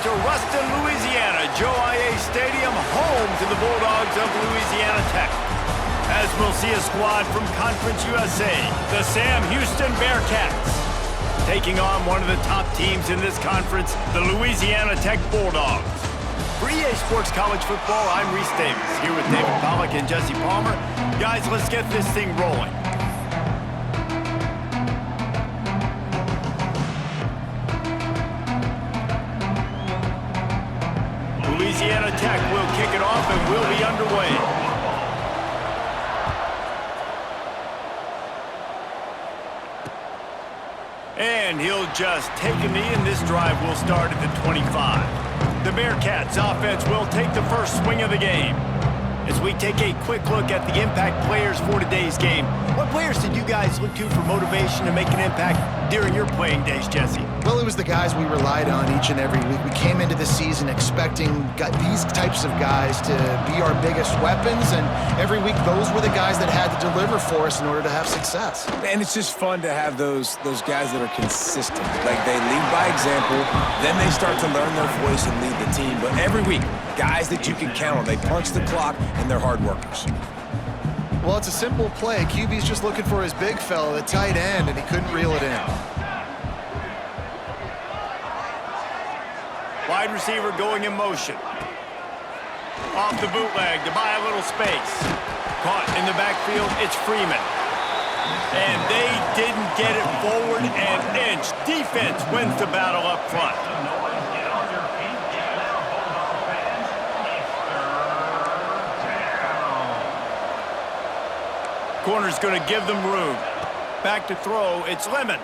to Ruston, Louisiana, Joe IA Stadium, home to the Bulldogs of Louisiana Tech. As we'll see a squad from Conference USA, the Sam Houston Bearcats, taking on one of the top teams in this conference, the Louisiana Tech Bulldogs. For EA Sports College Football, I'm Reese Davis, here with David Pollack and Jesse Palmer. Guys, let's get this thing rolling. Louisiana Tech will kick it off and will be underway. And he'll just take a knee, and this drive will start at the 25. The Bearcats offense will take the first swing of the game. As we take a quick look at the impact players for today's game, what players did you guys look to for motivation to make an impact during your playing days, Jesse? Well, it was the guys we relied on each and every week. We came into the season expecting these types of guys to be our biggest weapons, and every week those were the guys that had to deliver for us in order to have success. And it's just fun to have those guys that are consistent. Like, they lead by example, then they start to learn their voice and lead the team. But every week, guys that you can count on. They punch the clock, and they're hard workers. Well, it's a simple play. QB's just looking for his big fella, the tight end, and he couldn't reel it in. Wide receiver going in motion. Off the bootleg to buy a little space. Caught in the backfield, it's Freeman. And they didn't get it forward an inch. Defense wins the battle up front. Corner's going to give them room. Back to throw, it's Lemon.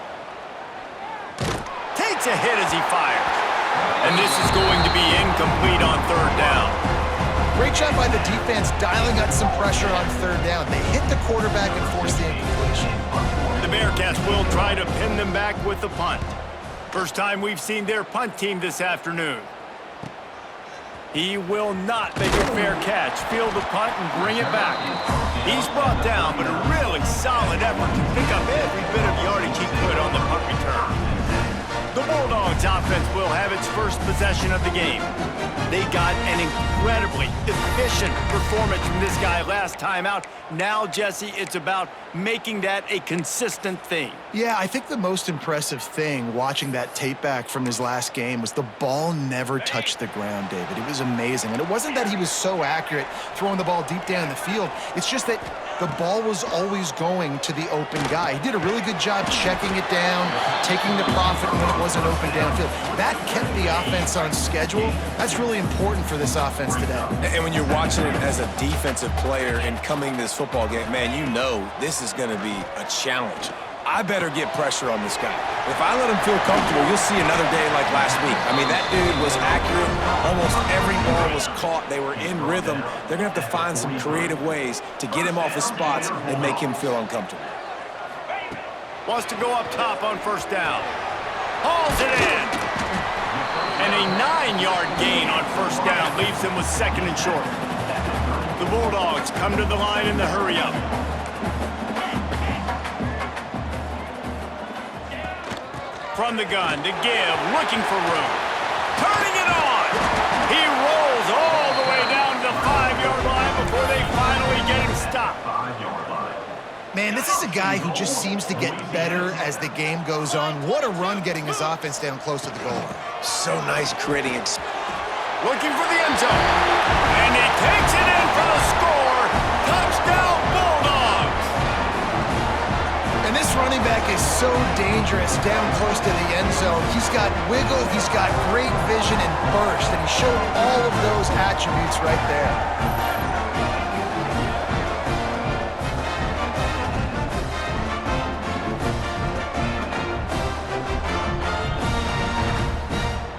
Takes a hit as he fires. And this is going to be incomplete on third down. Great job by the defense dialing up some pressure on third down. They hit the quarterback and forced the incompletion. The Bearcats will try to pin them back with the punt. First time we've seen their punt team this afternoon. He will not make a fair catch. Field the punt and bring it back. He's brought down, but a really solid effort to pick up every bit of yardage he could on the punt return. The Bulldogs offense will have its first possession of the game. They got an incredibly efficient performance from this guy last time out. Now, Jesse, it's about making that a consistent thing. Yeah, I think the most impressive thing watching that tape back from his last game was the ball never touched the ground, David. It was amazing. And it wasn't that he was so accurate throwing the ball deep down the field. It's just that the ball was always going to the open guy. He did a really good job checking it down, taking the profit when it wasn't open downfield. That kept the offense on schedule. That's really important for this offense today. And when you're watching it as a defensive player and coming to this football game, man, you know this is going to be a challenge. I better get pressure on this guy. If I let him feel comfortable, you'll see another day like last week. I mean, that dude was accurate. Almost every ball was caught. They were in rhythm. They're going to have to find some creative ways to get him off his spots and make him feel uncomfortable. Wants to go up top on first down. Hauls it in. And a 9-yard gain on first down leaves him with second and short. The Bulldogs come to the line in the hurry-up. From the gun to give, looking for room. Turning it on. He rolls all the way down to the 5-yard line before they finally get him stopped. Man, this is a guy who just seems to get better as the game goes on. What a run getting his offense down close to the goal line. So nice creating. Looking for the end zone. And he takes it in for the score. Touchdown, Bulldogs. And this running back is so dangerous down close to the end zone. He's got wiggle, he's got great vision and burst, and he showed all of those attributes right there.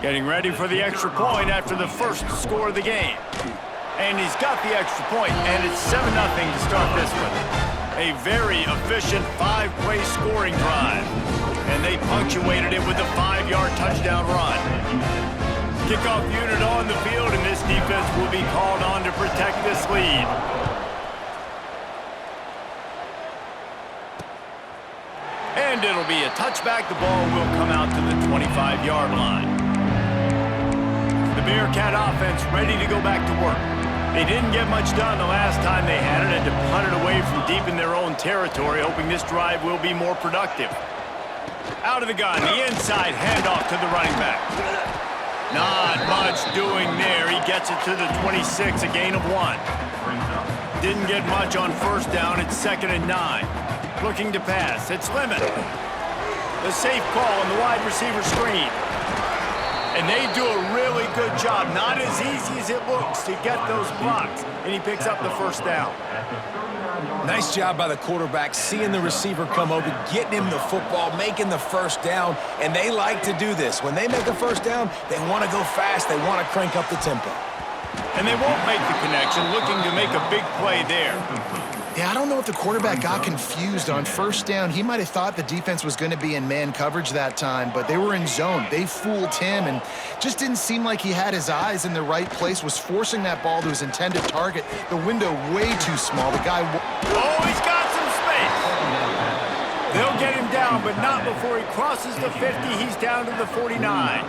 Getting ready for the extra point after the first score of the game. And he's got the extra point, and it's 7-0 to start this one. A very efficient 5-play scoring drive. And they punctuated it with a 5-yard touchdown run. Kickoff unit on the field, and this defense will be called on to protect this lead. And it'll be a touchback. The ball will come out to the 25-yard line. Bearcat offense ready to go back to work. They didn't get much done the last time they had it and to punt it away from deep in their own territory, hoping this drive will be more productive. Out of the gun, the inside handoff to the running back. Not much doing there. He gets it to the 26, a gain of 1. Didn't get much on first down. It's 2nd and 9. Looking to pass. It's Lemon. The safe call on the wide receiver screen. And they do a really good job. Not as easy as it looks to get those blocks. And he picks up the first down. Nice job by the quarterback, seeing the receiver come over, getting him the football, making the first down, and they like to do this. When they make a first down, they want to go fast, they want to crank up the tempo. And they won't make the connection, looking to make a big play there. Yeah, I don't know if the quarterback got confused on first down. He might have thought the defense was going to be in man coverage that time, but they were in zone. They fooled him and just didn't seem like he had his eyes in the right place, was forcing that ball to his intended target. The window way too small. The guy... Oh, he's got some space. They'll get him down, but not before he crosses the 50. He's down to the 49.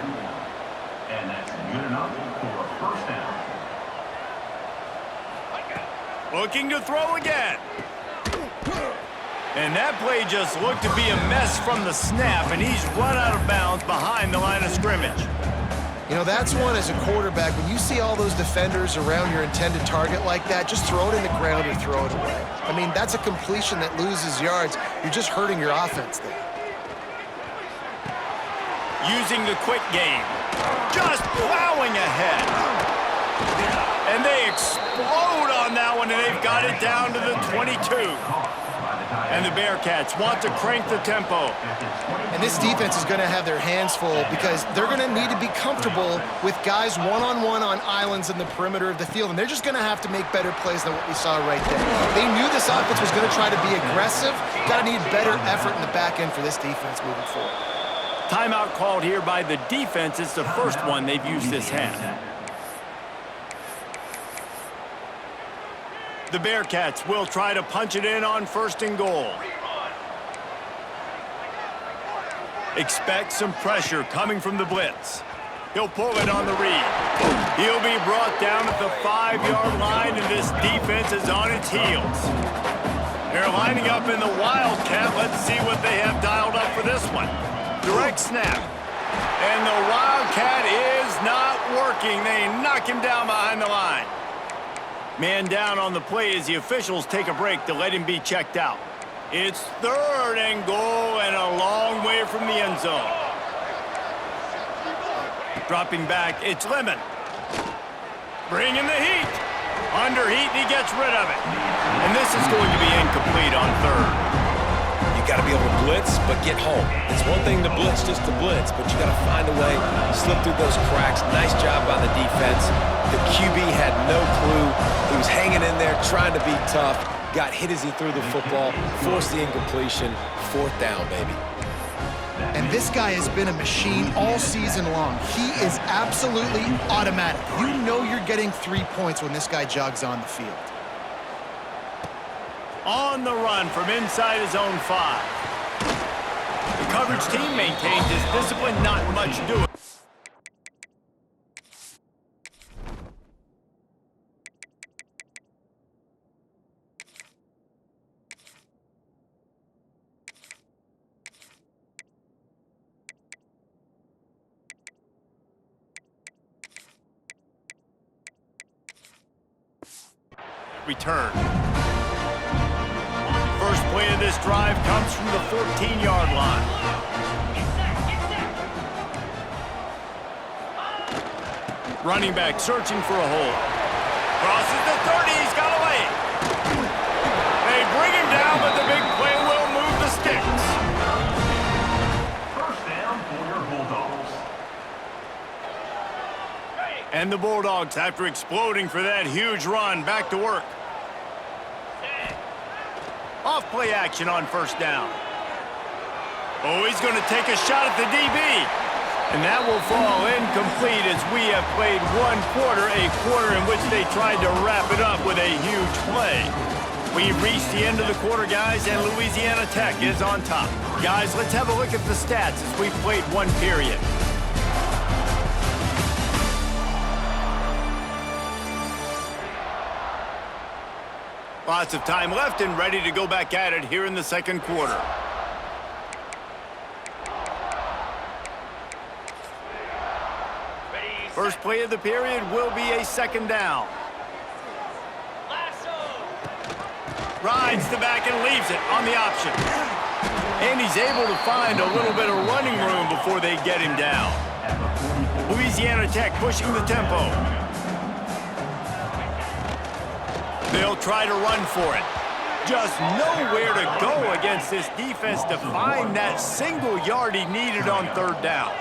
And that's good enough for a first down. Looking to throw again. And that play just looked to be a mess from the snap, and he's run out of bounds behind the line of scrimmage. You know, that's one as a quarterback. When you see all those defenders around your intended target like that, just throw it in the ground or throw it away. I mean, that's a completion that loses yards. You're just hurting your offense there. Using the quick game. Just plowing ahead. And they explode on that one, and they've got it down to the 22. And the Bearcats want to crank the tempo. And this defense is going to have their hands full because they're going to need to be comfortable with guys one-on-one on islands in the perimeter of the field, and they're just going to have to make better plays than what we saw right there. They knew this offense was going to try to be aggressive. Got to need better effort in the back end for this defense moving forward. Timeout called here by the defense. It's the first one they've used this half. The Bearcats will try to punch it in on 1st and goal. Expect some pressure coming from the blitz. He'll pull it on the read. He'll be brought down at the 5-yard line, and this defense is on its heels. They're lining up in the Wildcat. Let's see what they have dialed up for this one. Direct snap. And the Wildcat is not working. They knock him down behind the line. Man down on the play as the officials take a break to let him be checked out. It's 3rd and goal and a long way from the end zone. Dropping back, it's Lemon. Bringing the heat. Under heat, and he gets rid of it. And this is going to be incomplete on 3rd. You got to be able to blitz, but get home. It's one thing to blitz just to blitz, but you got to find a way, slip through those cracks. Nice job by the defense. The QB had no clue. He was hanging in there, trying to be tough. Got hit as he threw the football, forced the incompletion. 4th down, baby. And this guy has been a machine all season long. He is absolutely automatic. You know you're getting 3 points when this guy jogs on the field. On the run from inside his own 5. The coverage team maintains his discipline, not much doing. Return. First play of this drive comes from the 14-yard line. Running back searching for a hole. Crosses the 30, he's got away. They bring him down, but the big play will move the sticks. First down for your Bulldogs. And the Bulldogs, after exploding for that huge run, back to work. Off play action on 1st down. Oh, he's going to take a shot at the DB. And that will fall incomplete as we have played 1 quarter, a quarter in which they tried to wrap it up with a huge play. We've reached the end of the quarter, guys, and Louisiana Tech is on top. Guys, let's have a look at the stats as we've played 1 period. Lots of time left and ready to go back at it here in the second quarter. First play of the period will be a second down. Rides the back and leaves it on the option. And he's able to find a little bit of running room before they get him down. Louisiana Tech pushing the tempo. They'll try to run for it. Just nowhere to go against this defense to find that single yard he needed on third down.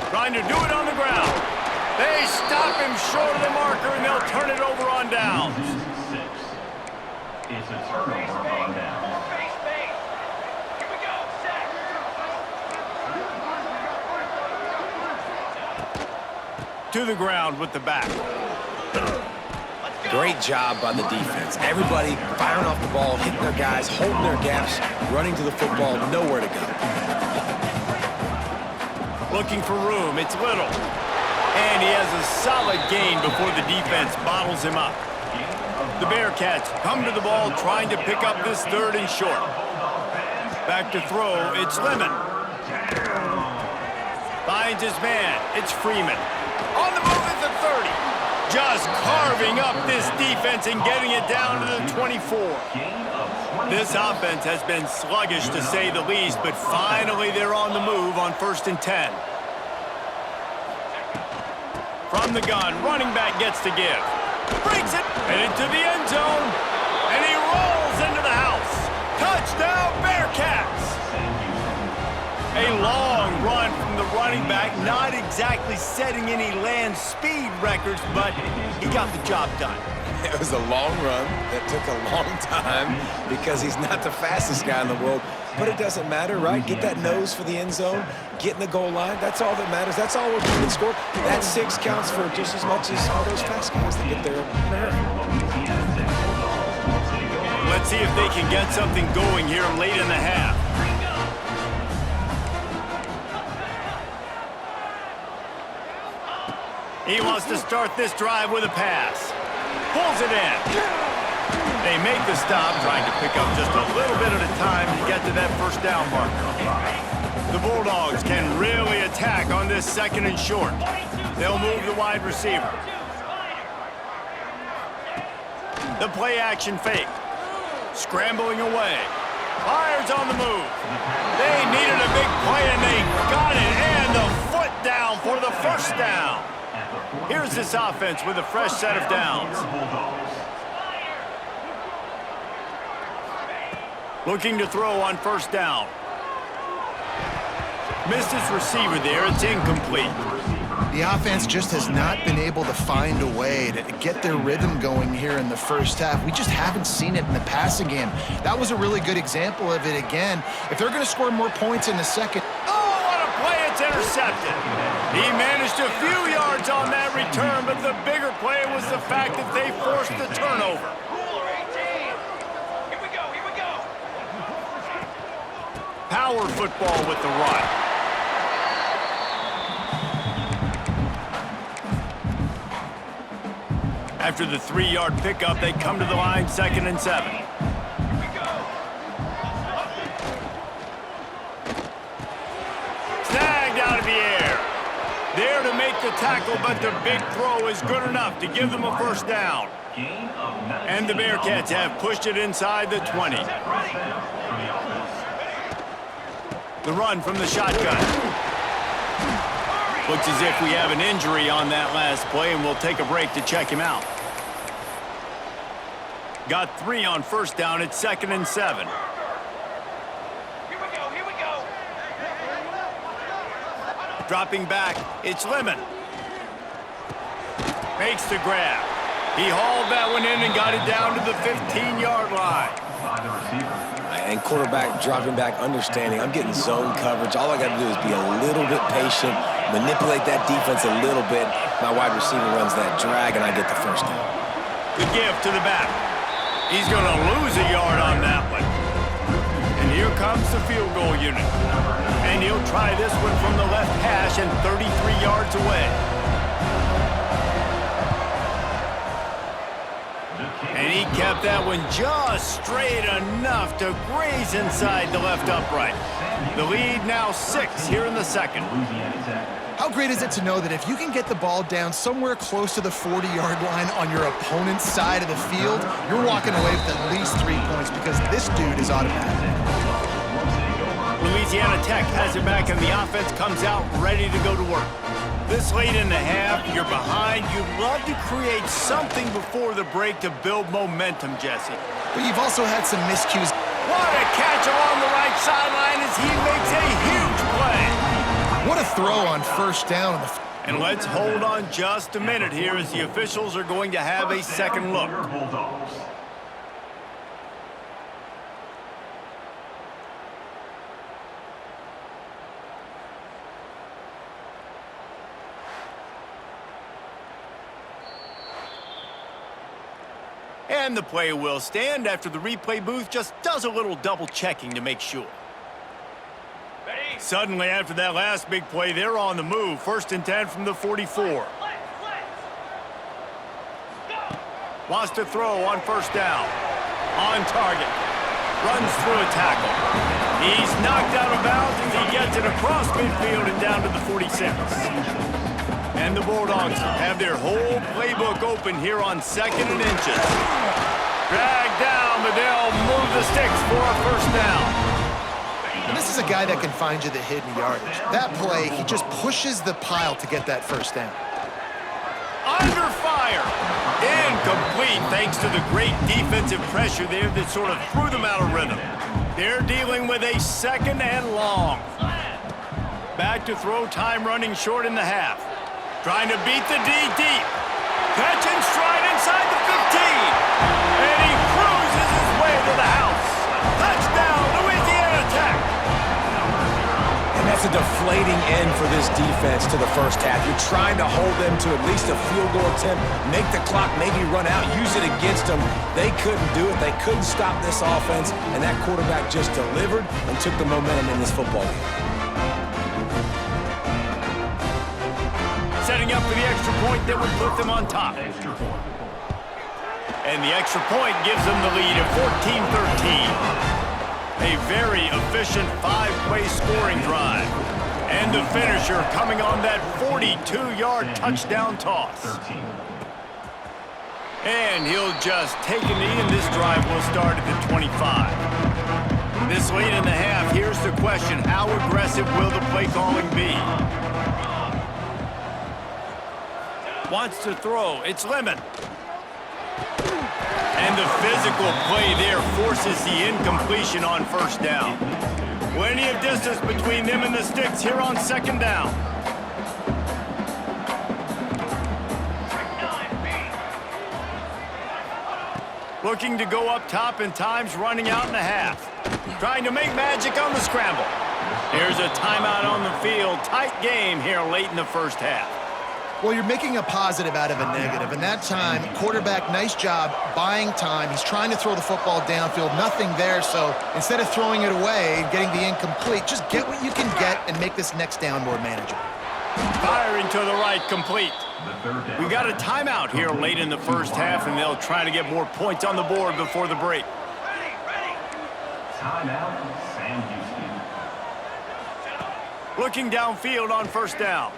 Trying to do it on the ground. They stop him short of the marker, and they'll turn it over on downs. It's a turnover on down. To the ground with the back. Great job by the defense. Everybody firing off the ball, hitting their guys, holding their gaps, running to the football, nowhere to go. Looking for room, it's Little. And he has a solid gain before the defense bottles him up. The Bearcats come to the ball trying to pick up this third and short. Back to throw, it's Lemon. Finds his man, it's Freeman. On the move at the 30. Just carving up this defense and getting it down to the 24. This offense has been sluggish to say the least, but finally they're on the move on 1st and 10. From the gun, running back gets to give. Breaks it, headed to the end zone, and he rolls into the house. Touchdown, Bearcats! A long run from the running back, not exactly setting any land speed records, but he got the job done. It was a long run that took a long time because he's not the fastest guy in the world. But it doesn't matter, right? Get that nose for the end zone, get in the goal line. That's all that matters. That's all we're keeping score. That 6 counts for just as much as all those fast guys that get there in a hurry. Let's see if they can get something going here late in the half. He wants to start this drive with a pass. Pulls it in. They make the stop, trying to pick up just a little bit at a time to get to that first down marker. The Bulldogs can really attack on this second and short. They'll move the wide receiver. The play action fake. Scrambling away. Fires on the move. They needed a big play, and they got it. And the foot down for the first down. Here's this offense with a fresh set of downs. Looking to throw on first down. Missed his receiver there. It's incomplete. The offense just has not been able to find a way to get their rhythm going here in the first half. We just haven't seen it in the passing game. That was a really good example of it again. If they're going to score more points in the second... Oh, what a play! It's intercepted. He managed a few yards on that return, but the bigger play was the fact that they forced the turnover. Power football with the run. After the 3-yard pickup, they come to the line, 2nd and 7. Snagged out of the air. There to make the tackle, but the big throw is good enough to give them a first down. And the Bearcats have pushed it inside the 20. The run from the shotgun. Looks as if we have an injury on that last play, and we'll take a break to check him out. Got 3 on first down. It's 2nd and 7. Here we go. Dropping back, it's Lemon. Makes the grab. He hauled that one in and got it down to the 15-yard line. And quarterback dropping back, understanding. I'm getting zone coverage. All I got to do is be a little bit patient, manipulate that defense a little bit. My wide receiver runs that drag, and I get the first down. The give to the back. He's going to lose a yard on that one. And here comes the field goal unit. And he'll try this one from the left hash and 33 yards away. kept that one just straight enough to graze inside the left upright. The lead now 6 here in the second. How great is it to know that if you can get the ball down somewhere close to the 40-yard line on your opponent's side of the field, you're walking away with at least 3 points because this dude is automatic. Louisiana Tech has it back and the offense comes out ready to go to work. This late in the half, you're behind. You'd love to create something before the break to build momentum, Jesse. But you've also had some miscues. What a catch along the right sideline as he makes a huge play. What a throw on first down. And let's hold on just a minute here as the officials are going to have a second look. And the play will stand after the replay booth just does a little double checking to make sure. Ready? Suddenly, after that last big play, they're on the move. 1st and 10 from the 44. Wants to throw on first down. On target. Runs through a tackle. He's knocked out of bounds as he gets it across midfield and down to the 46. And the Bulldogs have their whole playbook open here on 2nd and inches. Dragged down, but they'll move the sticks for a first down. And this is a guy that can find you the hidden yardage. That play, he just pushes the pile to get that first down. Under fire. Incomplete thanks to the great defensive pressure there that sort of threw them out of rhythm. They're dealing with a 2nd and long. Back to throw, time running short in the half. Trying to beat the D deep. Catch and stride inside the 15. And he cruises his way to the house. Touchdown, Louisiana Tech. And that's a deflating end for this defense to the first half. You're trying to hold them to at least a field goal attempt, make the clock maybe run out, use it against them. They couldn't do it. They couldn't stop this offense, and that quarterback just delivered and took the momentum in this football game. Setting up for the extra point that would put them on top. And the extra point gives them the lead at 14-13. A very efficient 5-play scoring drive. And the finisher coming on that 42-yard touchdown toss. And he'll just take a knee, and this drive will start at the 25. This late in the half, here's the question. How aggressive will the play calling be? Wants to throw. It's Lemon. And the physical play there forces the incompletion on first down. Plenty of distance between them and the sticks here on 2nd down. Looking to go up top, and time's running out in the half. Trying to make magic on the scramble. Here's a timeout on the field. Tight game here late in the first half. Well, you're making a positive out of a negative, and that time, quarterback, nice job buying time. He's trying to throw the football downfield, nothing there, so instead of throwing it away and getting the incomplete, just get what you can get and make this next down more manageable. Firing to the right, complete. We've got a timeout here late in the first half, and they'll try to get more points on the board before the break. Timeout, Sam Houston. Looking downfield on first down.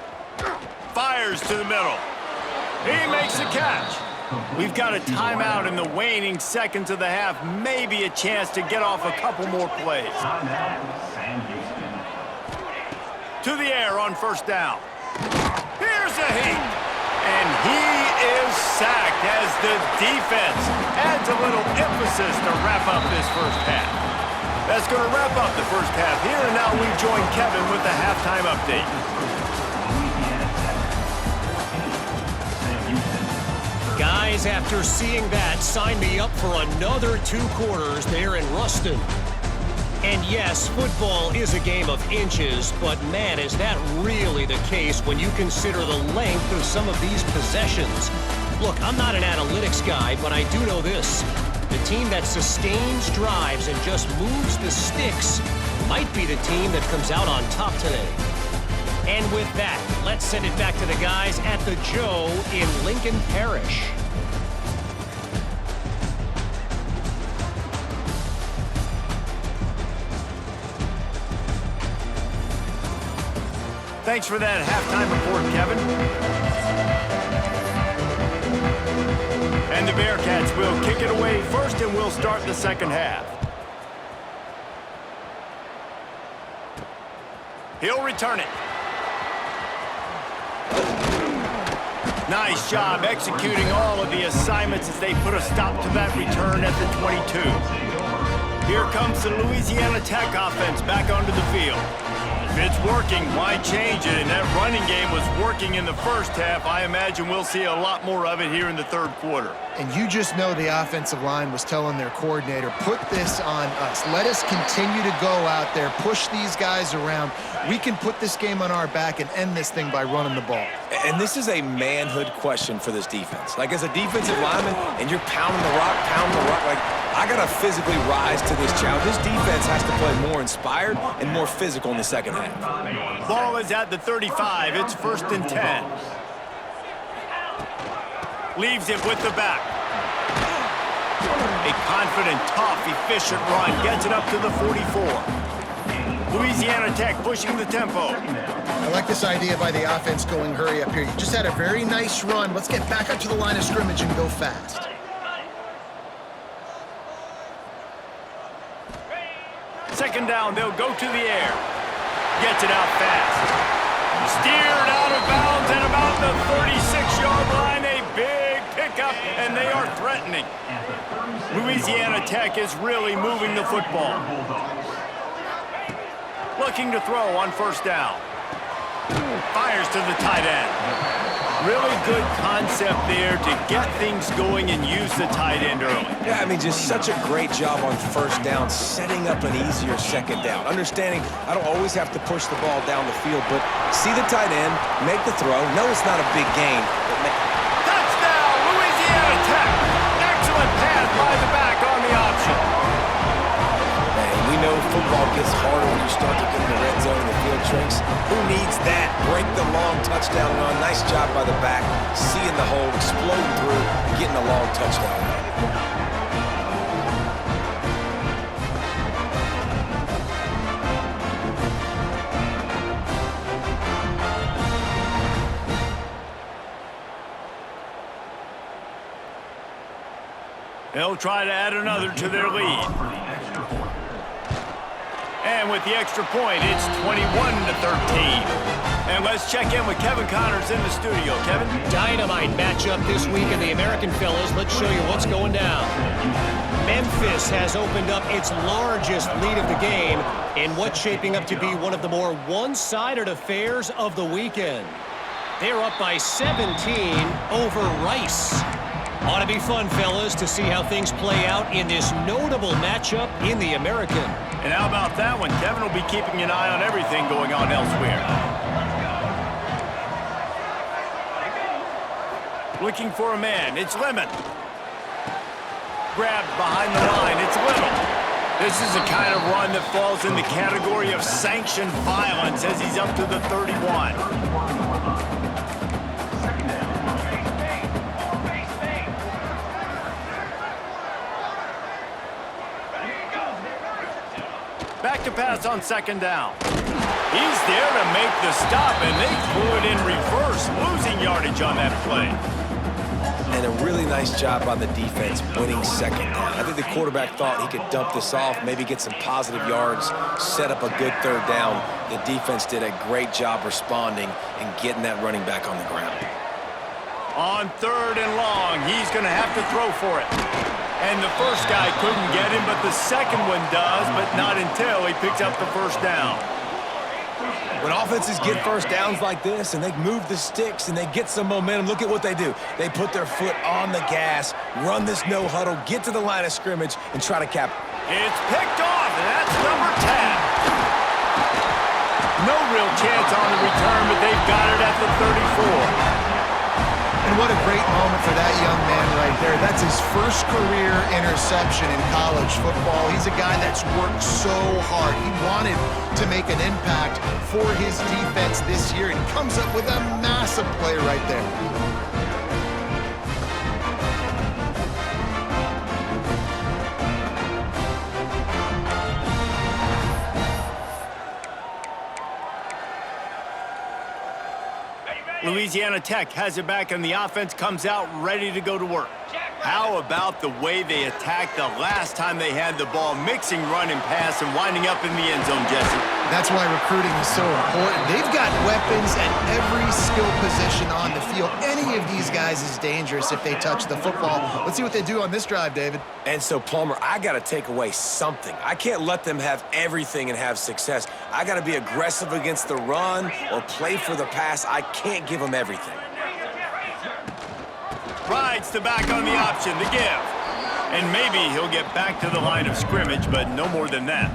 Fires to the middle. He makes the catch. We've got a timeout in the waning seconds of the half. Maybe a chance to get off a couple more plays. Timeout, Sam Houston. To the air on first down. Here's a heat. And he is sacked as the defense adds a little emphasis to wrap up this first half. That's going to wrap up the first half here, and now we join Kevin with the halftime update. Guys, after seeing that, sign me up for another 2 quarters there in Ruston. And yes, football is a game of inches, but man, is that really the case when you consider the length of some of these possessions. Look, I'm not an analytics guy, but I do know this. The team that sustains drives and just moves the sticks might be the team that comes out on top today. And with that, let's send it back to the guys at the Joe in Lincoln Parish. Thanks for that halftime report, Kevin. And the Bearcats will kick it away first, and we'll start the second half. He'll return it. Nice job executing all of the assignments as they put a stop to that return at the 22. Here comes the Louisiana Tech offense back onto the field. If it's working, why change it? And that running game was working in the first half. I imagine we'll see a lot more of it here in the third quarter. And you just know the offensive line was telling their coordinator, put this on us. Let us continue to go out there, push these guys around. We can put this game on our back and end this thing by running the ball. And this is a manhood question for this defense. Like, as a defensive lineman, and you're pounding the rock, like, I got to physically rise to this challenge. This defense has to play more inspired and more physical in the second half. Ball is at the 35. It's 1st and 10. Leaves it with the back. A confident, tough, efficient run. Gets it up to the 44. Louisiana Tech pushing the tempo. I like this idea by the offense going hurry up here. You just had a very nice run. Let's get back up to the line of scrimmage and go fast. Second down, they'll go to the air. Gets it out fast. Steered out of bounds at about the 36-yard line. A big pickup, and they are threatening. Louisiana Tech is really moving the football. Looking to throw on first down. Fires to the tight end. Really good concept there to get things going and use the tight end early. Yeah, I mean, just such a great job on first down, setting up an easier second down. Understanding I don't always have to push the ball down the field, but see the tight end, make the throw. No, it's not a big gain. Touchdown, Louisiana Tech. Excellent pass by the back on the option. Man, we know football gets harder when you start to get in the red zone and the field shrinks. Who needs that? Break the long touchdown run. Nice job by the back. Seeing the hole, exploding through, getting a long touchdown run. They'll try to add another to their lead. And with the extra point, it's 21-13. And let's check in with Kevin Connors in the studio. Kevin? Dynamite matchup this week in the American, fellas. Let's show you what's going down. Memphis has opened up its largest lead of the game in what's shaping up to be one of the more one-sided affairs of the weekend. They're up by 17 over Rice. Ought to be fun, fellas, to see how things play out in this notable matchup in the American. And how about that one? Kevin will be keeping an eye on everything going on elsewhere. Looking for a man. It's Lemon. Grabbed behind the line. It's Little. This is the kind of run that falls in the category of sanctioned violence as he's up to the 31. Back to pass on second down. He's there to make the stop, and they threw it in reverse, losing yardage on that play. And a really nice job by the defense winning second down. I think the quarterback thought he could dump this off, maybe get some positive yards, set up a good third down. The defense did a great job responding and getting that running back on the ground. On third and long, he's going to have to throw for it. And the first guy couldn't get him, but the second one does, but not until he picks up the first down. When offenses get first downs like this and they move the sticks and they get some momentum, look at what they do. They put their foot on the gas, run this no huddle, get to the line of scrimmage, and try to cap. It's picked off, and that's number 10. No real chance on the return, but they've got it at the 34. And what a great moment for that young man right there. That's his first career interception in college football. He's a guy that's worked so hard. He wanted to make an impact for his defense this year, and he comes up with a massive play right there. Louisiana Tech has it back, and the offense comes out ready to go to work. How about the way they attacked the last time they had the ball, mixing run and pass and winding up in the end zone, Jesse? That's why recruiting is so important. They've got weapons at every skill position on the field. Any of these guys is dangerous if they touch the football. Let's see what they do on this drive, David. And so, Palmer, I got to take away something. I can't let them have everything and have success. I got to be aggressive against the run or play for the pass. I can't give them everything. Rides to back on the option, the give. And maybe he'll get back to the line of scrimmage, but no more than that.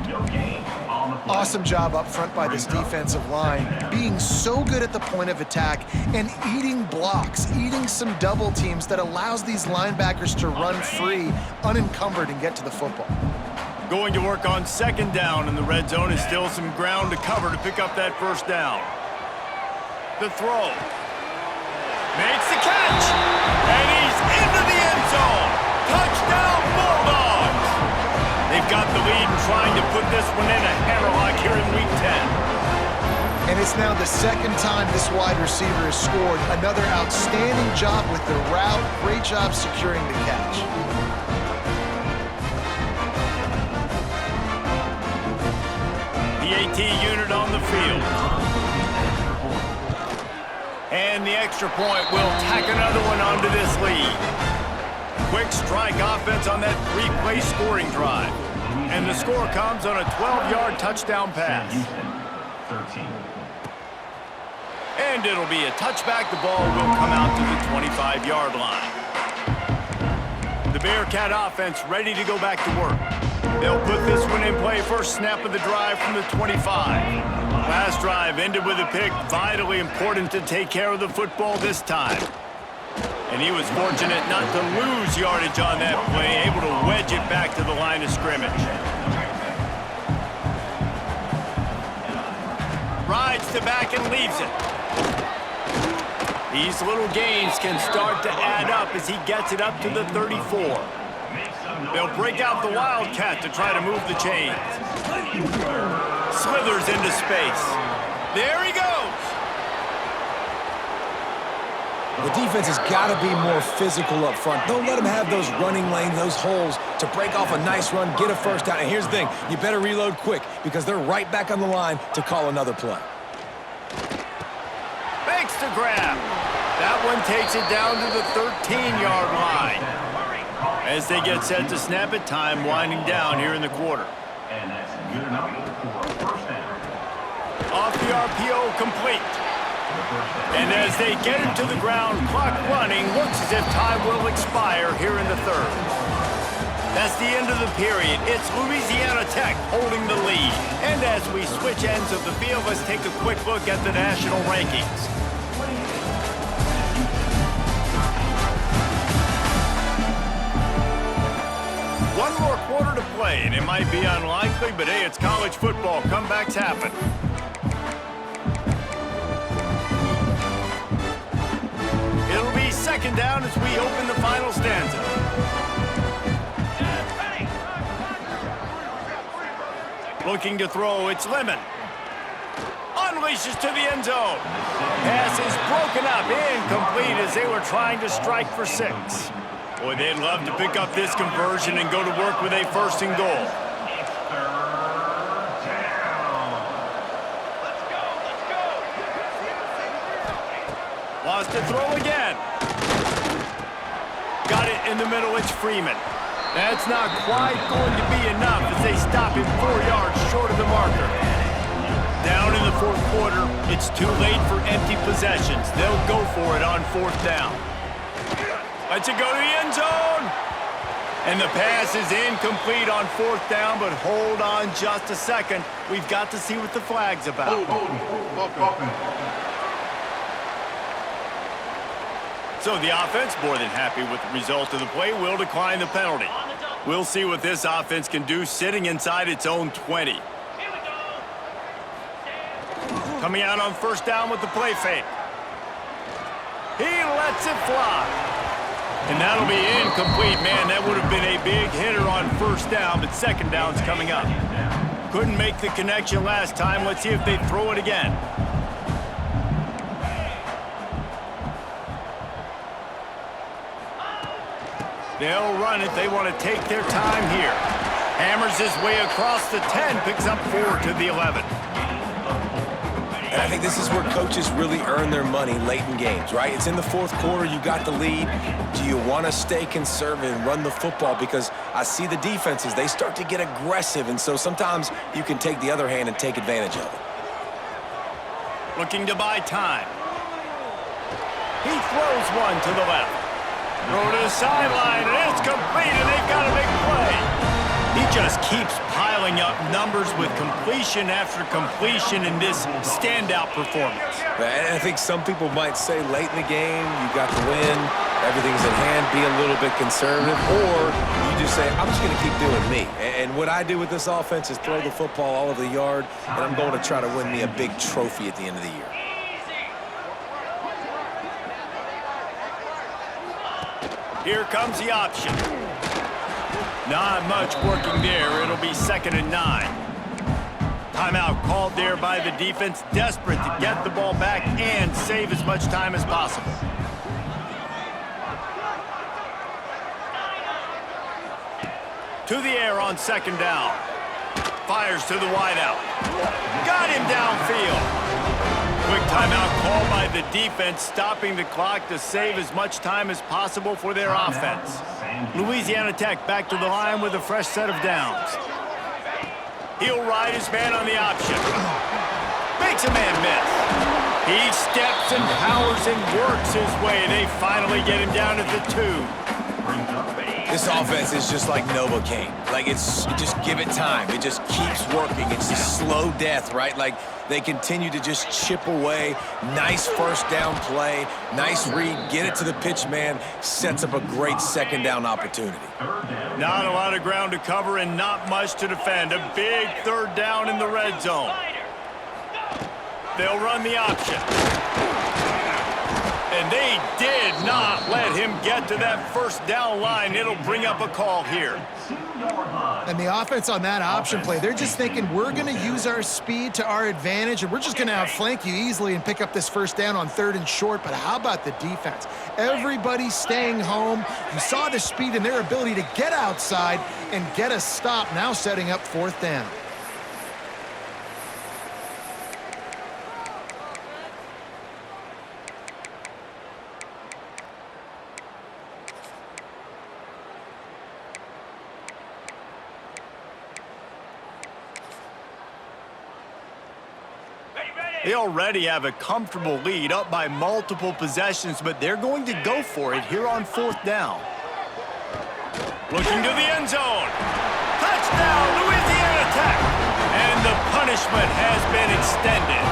Awesome job up front by this defensive line, being so good at the point of attack and eating blocks, eating some double teams that allows these linebackers to run free, unencumbered, and get to the football. Going to work on second down in the red zone is still some ground to cover to pick up that first down. The throw. Makes the catch. And he's into the end zone. Touchdown, Bulldogs. They've got the lead and trying to put this one in a hammerlock here in Week 10. And it's now the second time this wide receiver has scored. Another outstanding job with the route. Great job securing the catch. The AT unit on the field. And the extra point will tack another one onto this lead. Quick strike offense on that three-play scoring drive. And the score comes on a 12-yard touchdown pass. 13. And it'll be a touchback. The ball will come out to the 25-yard line. The Bearcat offense ready to go back to work. They'll put this one in play. First snap of the drive from the 25. Last drive ended with a pick. Vitally important to take care of the football this time. And he was fortunate not to lose yardage on that play, able to wedge it back to the line of scrimmage. Rides to back and leaves it. These little gains can start to add up as he gets it up to the 34. They'll break out the Wildcat to try to move the chains. Slithers into space. There he goes. The defense has got to be more physical up front. Don't let them have those running lanes, those holes to break off a nice run, get a first down. And here's the thing, you better reload quick because they're right back on the line to call another play. Makes the grab. That one takes it down to the 13-yard line. As they get set to snap it, time winding down here in the quarter. And that's good enough for a first down. Off the RPO, complete. And as they get it to the ground, clock running, looks as if time will expire here in the third. That's the end of the period. It's Louisiana Tech holding the lead. And as we switch ends of the field, let's take a quick look at the national rankings. One more quarter to play, and it might be unlikely, but hey, it's college football. Comebacks happen. It'll be second down as we open the final stanza. Looking to throw, it's Lemon. Unleashes to the end zone. Pass is broken up, incomplete as they were trying to strike for 6. Boy, they'd love to pick up this conversion and go to work with a first and goal. Wants to throw again. Got it in the middle, it's Freeman. That's not quite going to be enough as they stop him 4 yards short of the marker. Down in the fourth quarter, it's too late for empty possessions. They'll go for it on fourth down. Lets it go to the end zone. And the pass is incomplete on fourth down, but hold on just a second. We've got to see what the flag's about. So the offense, more than happy with the result of the play, will decline the penalty. We'll see what this offense can do sitting inside its own 20. Coming out on first down with the play fake. He lets it fly. And that'll be incomplete. Man, that would have been a big hitter on first down, but second down's coming up. Couldn't make the connection last time. Let's see if they throw it again. They'll run it. They want to take their time here. Hammers his way across the 10, picks up 4 to the 11. And I think this is where coaches really earn their money late in games, right? It's in the fourth quarter. You got the lead. Do you want to stay conservative and run the football? Because I see the defenses, they start to get aggressive, and so sometimes you can take the other hand and take advantage of it. Looking to buy time. He throws one to the left. Throw to the sideline, and it's complete, and they've got a big play. He just keeps piling up numbers with completion after completion in this standout performance. And I think some people might say late in the game, you got the win, everything's in hand, be a little bit conservative, or you just say, I'm just going to keep doing me. And what I do with this offense is throw the football all over the yard, and I'm going to try to win me a big trophy at the end of the year. Here comes the option. Not much working there. It'll be 2nd and 9. Timeout called there by the defense, desperate to get the ball back and save as much time as possible. To the air on 2nd down. Fires to the wideout. Got him downfield. Quick timeout called by the defense, stopping the clock to save as much time as possible for their offense. Louisiana Tech back to the line with a fresh set of downs. He'll ride his man on the option. Makes a man miss. He steps and powers and works his way. They finally get him down at the 2. This offense is just like Novocaine. Like, you just give it time. It just keeps working. It's a slow death, right? Like, they continue to just chip away. Nice first down play. Nice read. Get it to the pitch man. Sets up a great 2nd down opportunity. Not a lot of ground to cover and not much to defend. A big 3rd down in the red zone. They'll run the option. And they did not let him get to that 1st down line. It'll bring up a call here. And the offense on that option play, they're just thinking we're going to use our speed to our advantage, and we're just going to outflank you easily and pick up this 1st down on 3rd and short. But how about the defense? Everybody's staying home. You saw the speed and their ability to get outside and get a stop, now setting up 4th down. They already have a comfortable lead, up by multiple possessions, but they're going to go for it here on 4th down. Looking to the end zone. Touchdown, Louisiana Tech. And the punishment has been extended.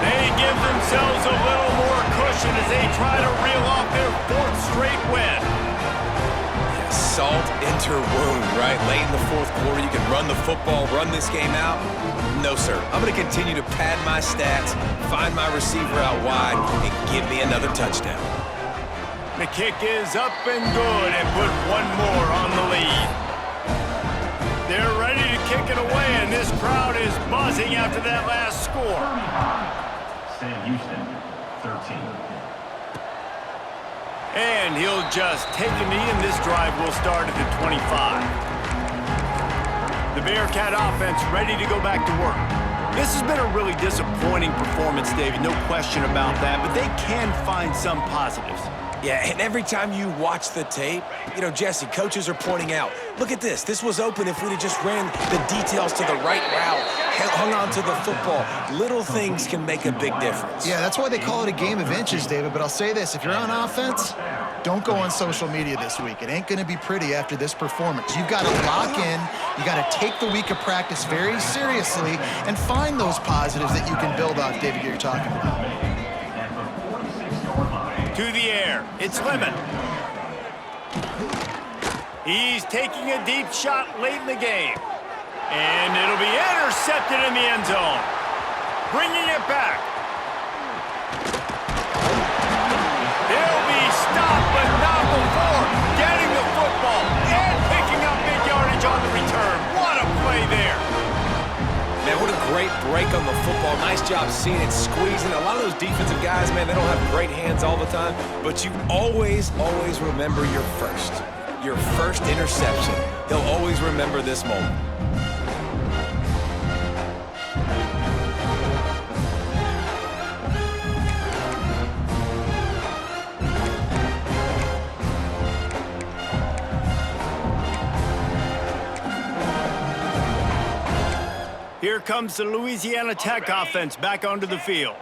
They give themselves a little more cushion as they try to reel off their 4th straight win. Salt into wound, right? Late in the 4th quarter, you can run the football, run this game out. No, sir. I'm going to continue to pad my stats, find my receiver out wide, and give me another touchdown. The kick is up and good and put one more on the lead. They're ready to kick it away, and this crowd is buzzing after that last score. Sam Houston, 13. And he'll just take a knee, and this drive will start at the 25. The Bearcat offense ready to go back to work. This has been a really disappointing performance, David, no question about that, but they can find some positives. Yeah, and every time you watch the tape, you know, Jesse, coaches are pointing out, look at this. This was open if we'd have just ran the details to the right route, hung on to the football. Little things can make a big difference. Yeah, that's why they call it a game of inches, David. But I'll say this, if you're on offense, don't go on social media this week. It ain't going to be pretty after this performance. You've got to lock in. You got to take the week of practice very seriously and find those positives that you can build off, David, you're talking about. To the air, it's Lemon. He's taking a deep shot late in the game. And it'll be intercepted in the end zone. Bringing it back. They'll be stopped, but not before getting the football and picking up big yardage on the return. What a play there. Man, what a great break on the football. nice job seeing it, squeezing. A lot of those defensive guys, man, they don't have great hands all the time, but you always remember your first interception. He'll always remember this moment. Here comes the Louisiana Tech offense back onto the field.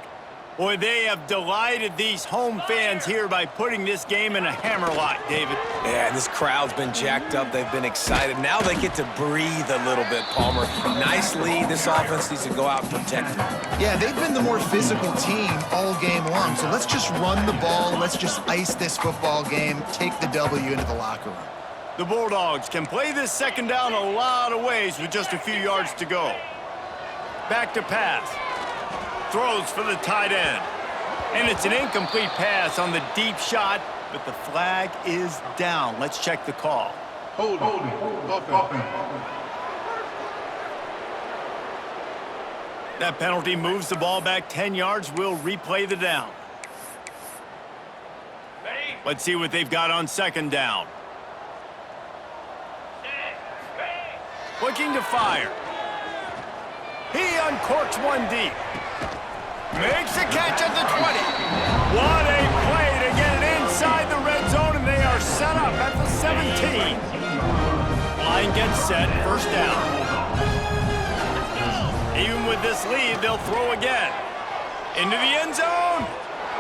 Boy, they have delighted these home fans here by putting this game in a hammerlock, David. Yeah, and this crowd's been jacked up. They've been excited. Now they get to breathe a little bit, Palmer. Nice lead. This offense needs to go out and protect it. Yeah, they've been the more physical team all game long. So let's just run the ball. Let's just ice this football game, take the W into the locker room. The Bulldogs can play this second down a lot of ways with just a few yards to go. Back to pass. Throws for the tight end. And it's an incomplete pass on the deep shot, but the flag is down. Let's check the call. Hold it. That penalty moves the ball back 10 yards. We'll replay the down. Let's see what they've got on second down. Looking to fire. He uncorks one deep. Makes the catch at the 20. What a play to get it inside the red zone, and they are set up at the 17. Line gets set, first down. Even with this lead, they'll throw again. Into the end zone.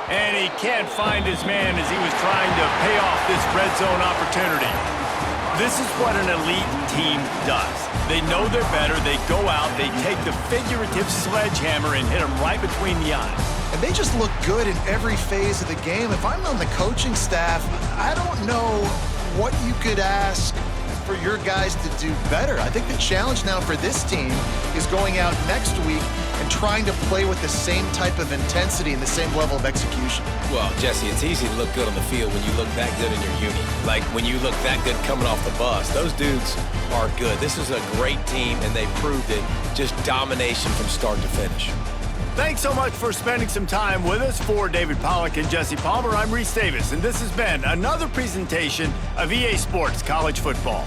And he can't find his man as he was trying to pay off this red zone opportunity. This is what an elite team does. They know they're better, they go out, they take the figurative sledgehammer and hit them right between the eyes. And they just look good in every phase of the game. If I'm on the coaching staff, I don't know what you could ask for your guys to do better. I think the challenge now for this team is going out next week and trying to play with the same type of intensity and the same level of execution. Well, Jesse, it's easy to look good on the field when you look that good in your uni. Like when you look that good coming off the bus. Those dudes are good. This is a great team, and they proved it. Just domination from start to finish. Thanks so much for spending some time with us. For David Pollack and Jesse Palmer, I'm Reese Davis, and this has been another presentation of EA Sports College Football.